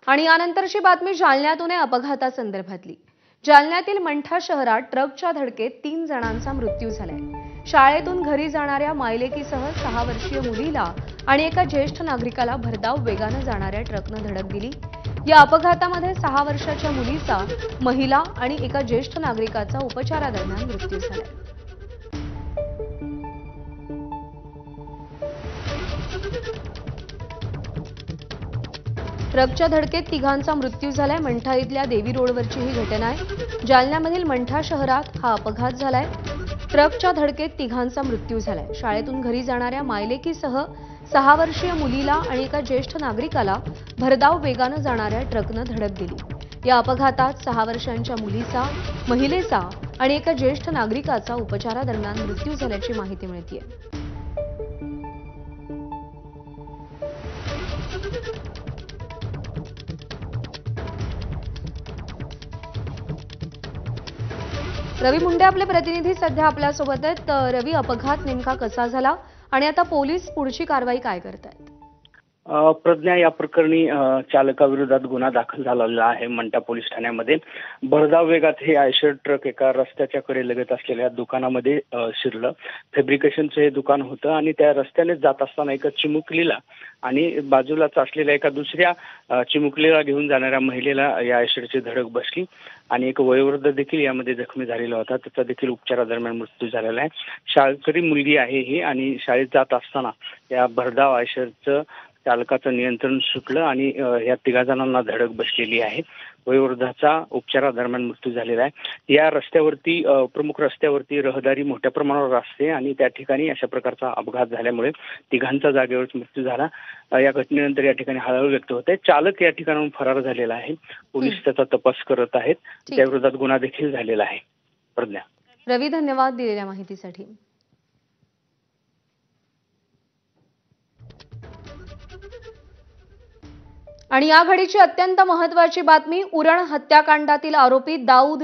आणि यानंतरची बातमी जालन्यातून आहे अपघातासंदर्भातली। जालन्यातील मंठा शहरात ट्रकच्या धडकेत 3 जणांचा मृत्यू झालाय। शाळेतून घरी जाणाऱ्या मायलेकीसह 6 वर्षीय मुलीला आणि एका ज्येष्ठ नागरिकाला भरधाव वेगाने जाणाऱ्या ट्रकनं धडक दिली। या अपघातामध्ये 6 वर्षाच्या मुलीचा, महिला आणि एका ज्येष्ठ नागरिकाचा उपचारादरम्यान मृत्यू झालाय। ट्रकच्या धडकेत तिघांचा मृत्यू झालाय। मंठा इथल्या देवी रोडवरची ही घटना आहे। जालन्यामधील मंठा शहरात हा अपघात झालाय। ट्रकच्या धडकेत तिघांचा मृत्यू झालाय। शाळेतून घरी जाणाऱ्या मायलेकीसह 6 वर्षीय मुलीला आणि एका ज्येष्ठ नागरिकाला भरधाव वेगाने जाणाऱ्या ट्रकनं धडक दिली। या अपघातात 6 वर्षांच्या मुलीचा, महिलेचा आणि एका ज्येष्ठ नागरिकाचा उपचारादरम्यान मृत्यू झाल्याची माहिती मिळतेय। रवी मुंडे आपले प्रतिनिधी सध्या आपल्या सोबत आहेत। रवी, अपघात नेमका कसा झाला आणि आता पोलीस पुढची कारवाई काय करतायत? प्रज्ञा, या प्रकरणी चालकाविरोधात गुन्हा दाखल झालेला आहे मंठा पोलीस ठाण्यामध्ये। भरधाव वेगात हे आयशर ट्रक एका रस्त्याच्या कडे लगत असलेल्या दुकानामध्ये शिरलं। फॅब्रिकेशनचं हे दुकान होतं आणि त्या रस्त्याने जात असताना एका चिमुकलीला आणि बाजूलाच असलेल्या एका दुसऱ्या चिमुकलीला घेऊन जाणाऱ्या महिलेला या आयशरची धडक बसली आणि एक वयोवृद्ध देखील यामध्ये जखमी झालेला होता। त्याचा देखील उपचारादरम्यान मृत्यू झालेला आहे। शाळकरी मुलगी आहे ही आणि शाळेत जात असताना या भरधाव आयशरचं चालकाचं नियंत्रण सुटलं आणि या 3 जणांना धडक बसलेली आहे। वयोवृद्धाचा उपचारादरम्यान मृत्यू झालेला आहे। या रस्त्यावरती प्रमुख रस्त्यावरती रहदारी मोठ्या प्रमाणावर असते आणि त्या ठिकाणी अशा प्रकारचा अपघात झाल्यामुळे 3घांचा जागेवरच मृत्यू झाला। या घटनेनंतर या ठिकाणी हळहळ व्यक्त होते। चालक या ठिकाणाहून फरार झालेला आहे। पोलीस त्याचा तपास करत आहेत। त्याविरोधात गुन्हा देखील झालेला आहे। प्रज्ञा। रवी, धन्यवाद दिलेल्या माहितीसाठी। आणि या घडीची अत्यंत महत्त्वाची बातमी, उरण हत्याकांडातील आरोपी दाऊद